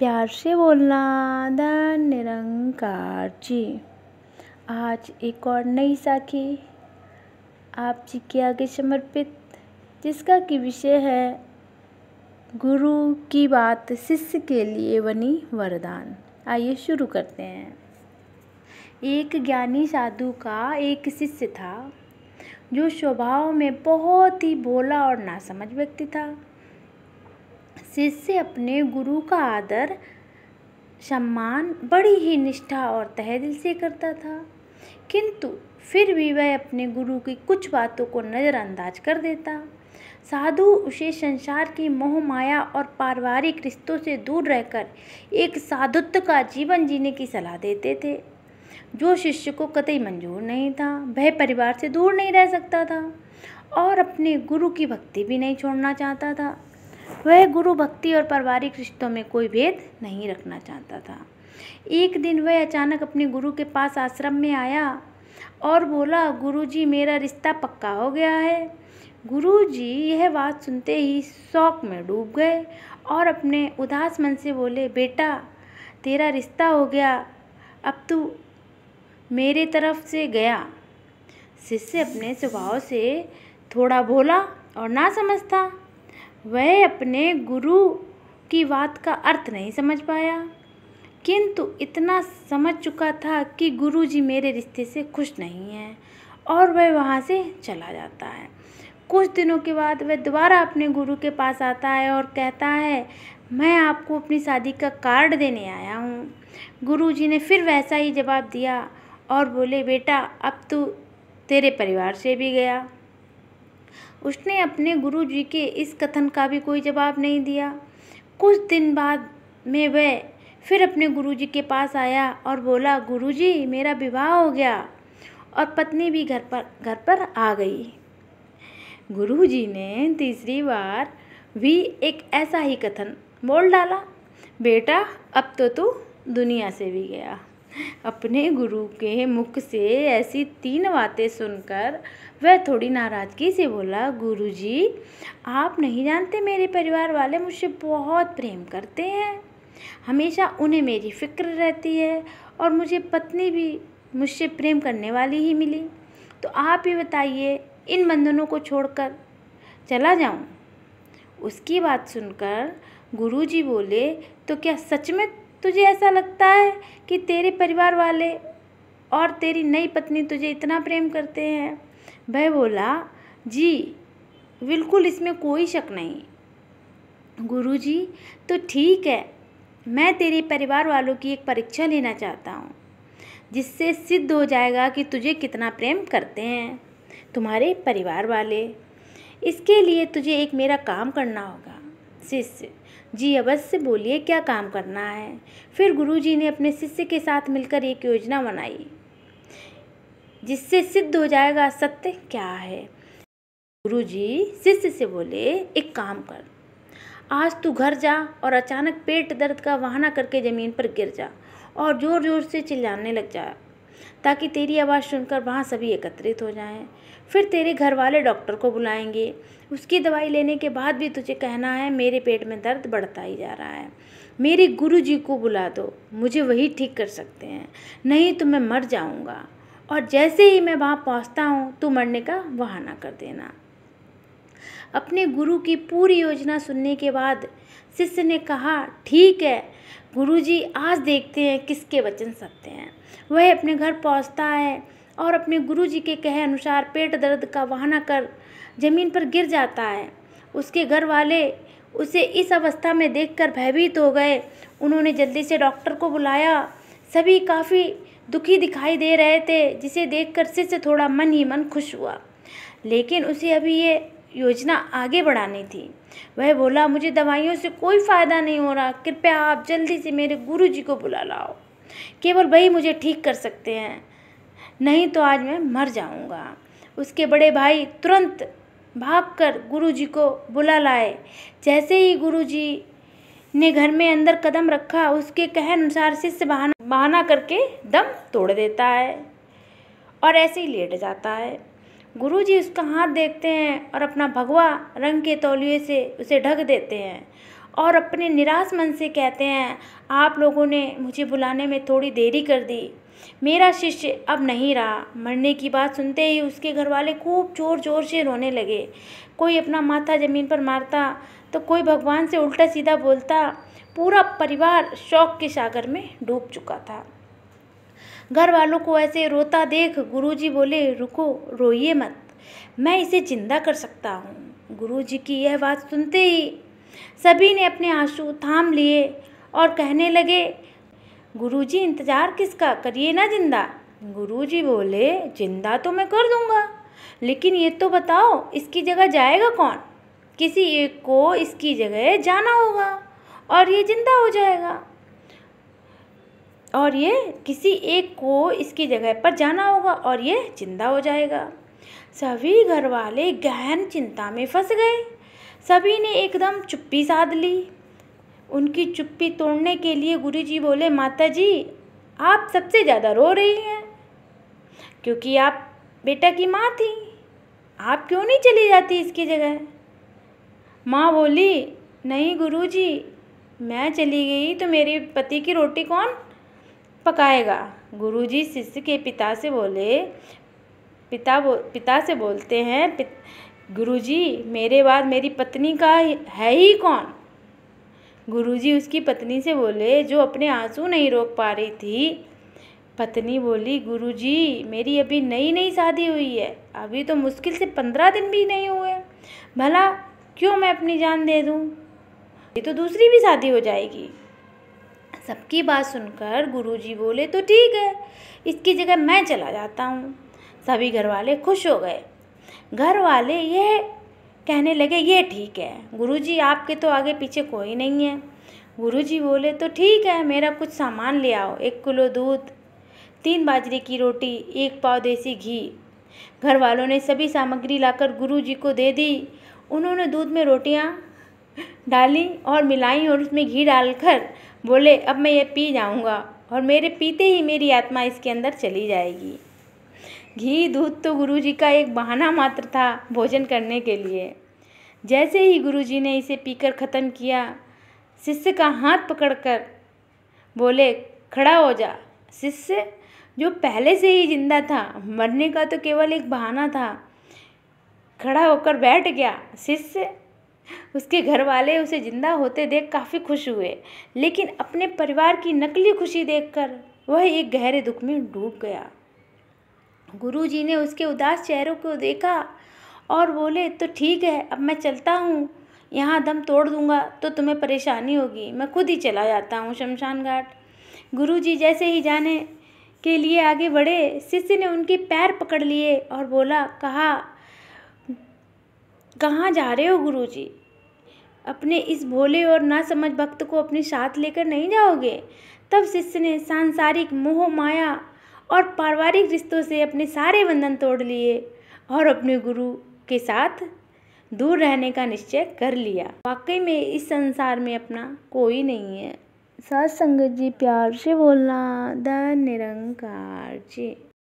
प्यार से बोलना धन निरंकार जी। आज एक और नई साखी आप जी के आगे समर्पित, जिसका कि विषय है गुरु की बात शिष्य के लिए बनी वरदान। आइए शुरू करते हैं। एक ज्ञानी साधु का एक शिष्य था जो स्वभाव में बहुत ही भोला और नासमझ व्यक्ति था। शिष्य अपने गुरु का आदर सम्मान बड़ी ही निष्ठा और तहे दिल से करता था, किंतु फिर भी वह अपने गुरु की कुछ बातों को नज़रअंदाज कर देता। साधु उसे संसार की मोह माया और पारिवारिक रिश्तों से दूर रहकर एक साधुत्व का जीवन जीने की सलाह देते थे, जो शिष्य को कतई मंजूर नहीं था। वह परिवार से दूर नहीं रह सकता था और अपने गुरु की भक्ति भी नहीं छोड़ना चाहता था। वह गुरु भक्ति और पारिवारिक रिश्तों में कोई भेद नहीं रखना चाहता था। एक दिन वह अचानक अपने गुरु के पास आश्रम में आया और बोला, गुरुजी मेरा रिश्ता पक्का हो गया है। गुरुजी यह बात सुनते ही शौक में डूब गए और अपने उदास मन से बोले, बेटा तेरा रिश्ता हो गया, अब तू मेरे तरफ से गया। शिष्य अपने स्वभाव से थोड़ा भोला और ना समझ था। वह अपने गुरु की बात का अर्थ नहीं समझ पाया, किंतु इतना समझ चुका था कि गुरुजी मेरे रिश्ते से खुश नहीं हैं और वह वहाँ से चला जाता है। कुछ दिनों के बाद वह दोबारा अपने गुरु के पास आता है और कहता है, मैं आपको अपनी शादी का कार्ड देने आया हूँ। गुरुजी ने फिर वैसा ही जवाब दिया और बोले, बेटा अब तू तेरे परिवार से भी गया। उसने अपने गुरुजी के इस कथन का भी कोई जवाब नहीं दिया। कुछ दिन बाद में वह फिर अपने गुरुजी के पास आया और बोला, गुरुजी मेरा विवाह हो गया और पत्नी भी घर पर आ गई। गुरुजी ने तीसरी बार भी एक ऐसा ही कथन बोल डाला, बेटा अब तो तू दुनिया से भी गया। अपने गुरु के मुख से ऐसी 3 बातें सुनकर वह थोड़ी नाराज़गी से बोला, गुरुजी आप नहीं जानते मेरे परिवार वाले मुझसे बहुत प्रेम करते हैं, हमेशा उन्हें मेरी फिक्र रहती है और मुझे पत्नी भी मुझसे प्रेम करने वाली ही मिली। तो आप ही बताइए, इन बंधनों को छोड़कर चला जाऊं? उसकी बात सुनकर गुरुजी बोले, तो क्या सच में तुझे ऐसा लगता है कि तेरे परिवार वाले और तेरी नई पत्नी तुझे इतना प्रेम करते हैं? वह बोला, जी बिल्कुल, इसमें कोई शक नहीं। गुरुजी तो ठीक है, मैं तेरे परिवार वालों की एक परीक्षा लेना चाहता हूँ, जिससे सिद्ध हो जाएगा कि तुझे कितना प्रेम करते हैं तुम्हारे परिवार वाले। इसके लिए तुझे एक मेरा काम करना होगा। शिष्य, जी अवश्य बोलिए, क्या काम करना है? फिर गुरुजी ने अपने शिष्य के साथ मिलकर एक योजना बनाई, जिससे सिद्ध हो जाएगा सत्य क्या है। गुरुजी शिष्य से बोले, एक काम कर, आज तू घर जा और अचानक पेट दर्द का बहाना करके ज़मीन पर गिर जा और ज़ोर ज़ोर से चिल्लाने लग जा, ताकि तेरी आवाज़ सुनकर वहाँ सभी एकत्रित हो जाएं। फिर तेरे घर वाले डॉक्टर को बुलाएंगे। उसकी दवाई लेने के बाद भी तुझे कहना है, मेरे पेट में दर्द बढ़ता ही जा रहा है, मेरे गुरुजी को बुला दो, मुझे वही ठीक कर सकते हैं, नहीं तो मैं मर जाऊँगा। और जैसे ही मैं वहाँ पहुँचता हूँ तू मरने का बहाना कर देना। अपने गुरु की पूरी योजना सुनने के बाद शिष्य ने कहा, ठीक है गुरुजी, आज देखते हैं किसके वचन सत्य हैं। वह अपने घर पहुंचता है और अपने गुरुजी के कहे अनुसार पेट दर्द का बहाना कर ज़मीन पर गिर जाता है। उसके घर वाले उसे इस अवस्था में देखकर भयभीत हो गए। उन्होंने जल्दी से डॉक्टर को बुलाया। सभी काफ़ी दुखी दिखाई दे रहे थे, जिसे देखकर शिष्य थोड़ा मन ही मन खुश हुआ, लेकिन उसे अभी ये योजना आगे बढ़ानी थी। वह बोला, मुझे दवाइयों से कोई फ़ायदा नहीं हो रहा, कृपया आप जल्दी से मेरे गुरुजी को बुला लाओ, केवल वही मुझे ठीक कर सकते हैं, नहीं तो आज मैं मर जाऊंगा। उसके बड़े भाई तुरंत भागकर गुरुजी को बुला लाए। जैसे ही गुरुजी ने घर में अंदर कदम रखा, उसके कहे अनुसार शिष्य बहाना करके दम तोड़ देता है और ऐसे ही लेट जाता है। गुरुजी उसका हाथ देखते हैं और अपना भगवा रंग के तौलिए से उसे ढक देते हैं और अपने निराश मन से कहते हैं, आप लोगों ने मुझे बुलाने में थोड़ी देरी कर दी। मेरा शिष्य अब नहीं रहा। मरने की बात सुनते ही उसके घर वाले खूब ज़ोर ज़ोर से रोने लगे। कोई अपना माथा ज़मीन पर मारता तो कोई भगवान से उल्टा सीधा बोलता। पूरा परिवार शोक के सागर में डूब चुका था। घर वालों को ऐसे रोता देख गुरुजी बोले, रुको, रोइए मत, मैं इसे जिंदा कर सकता हूँ। गुरुजी की यह बात सुनते ही सभी ने अपने आंसू थाम लिए और कहने लगे, गुरुजी इंतजार किसका, करिए ना जिंदा। गुरुजी बोले, जिंदा तो मैं कर दूंगा, लेकिन ये तो बताओ इसकी जगह जाएगा कौन। किसी एक को इसकी जगह जाना होगा और ये जिंदा हो जाएगा। और ये किसी एक को इसकी जगह पर जाना होगा और ये जिंदा हो जाएगा। सभी घर वाले गहन चिंता में फंस गए। सभी ने एकदम चुप्पी साध ली। उनकी चुप्पी तोड़ने के लिए गुरुजी बोले, माता जी आप सबसे ज़्यादा रो रही हैं क्योंकि आप बेटा की माँ थी। आप क्यों नहीं चली जाती इसकी जगह। माँ बोली, नहीं गुरुजी, मैं चली गई तो मेरे पति की रोटी कौन पकाएगा। गुरुजी शिष्य के पिता से बोले, पिता से बोलते हैं, गुरुजी मेरे बाद मेरी पत्नी का है ही कौन। गुरुजी उसकी पत्नी से बोले, जो अपने आंसू नहीं रोक पा रही थी। पत्नी बोली, गुरुजी मेरी अभी नई नई शादी हुई है, अभी तो मुश्किल से 15 दिन भी नहीं हुए, भला क्यों मैं अपनी जान दे दूं, ये तो दूसरी भी शादी हो जाएगी। सबकी बात सुनकर गुरुजी बोले, तो ठीक है, इसकी जगह मैं चला जाता हूँ। सभी घर वाले खुश हो गए। घर वाले यह कहने लगे, ये ठीक है गुरुजी, आपके तो आगे पीछे कोई नहीं है। गुरुजी बोले, तो ठीक है, मेरा कुछ सामान ले आओ, 1 किलो दूध, 3 बाजरे की रोटी, 1 पाव देसी घी। घर वालों ने सभी सामग्री लाकर गुरुजी को दे दी। उन्होंने दूध में रोटियां डाली और मिलाई और उसमें घी डालकर बोले, अब मैं ये पी जाऊंगा और मेरे पीते ही मेरी आत्मा इसके अंदर चली जाएगी। घी दूध तो गुरुजी का एक बहाना मात्र था भोजन करने के लिए। जैसे ही गुरुजी ने इसे पीकर ख़त्म किया, शिष्य का हाथ पकड़कर बोले, खड़ा हो जा। शिष्य जो पहले से ही जिंदा था, मरने का तो केवल एक बहाना था, खड़ा होकर बैठ गया। शिष्य, उसके घर वाले उसे जिंदा होते देख काफ़ी खुश हुए, लेकिन अपने परिवार की नकली खुशी देखकर वह एक गहरे दुख में डूब गया। गुरुजी ने उसके उदास चेहरों को देखा और बोले, तो ठीक है, अब मैं चलता हूँ, यहाँ दम तोड़ दूँगा तो तुम्हें परेशानी होगी, मैं खुद ही चला जाता हूँ शमशान घाट। गुरुजी जैसे ही जाने के लिए आगे बढ़े, शिष्य ने उनके पैर पकड़ लिए और बोला, कहाँ जा रहे हो गुरुजी? अपने इस भोले और नासमझ भक्त को अपने साथ लेकर नहीं जाओगे? तब शिष्य ने सांसारिक मोह माया और पारिवारिक रिश्तों से अपने सारे बंधन तोड़ लिए और अपने गुरु के साथ दूर रहने का निश्चय कर लिया। वाकई में इस संसार में अपना कोई नहीं है। साथ संगत जी, प्यार से बोलना। धन निरंकार जी।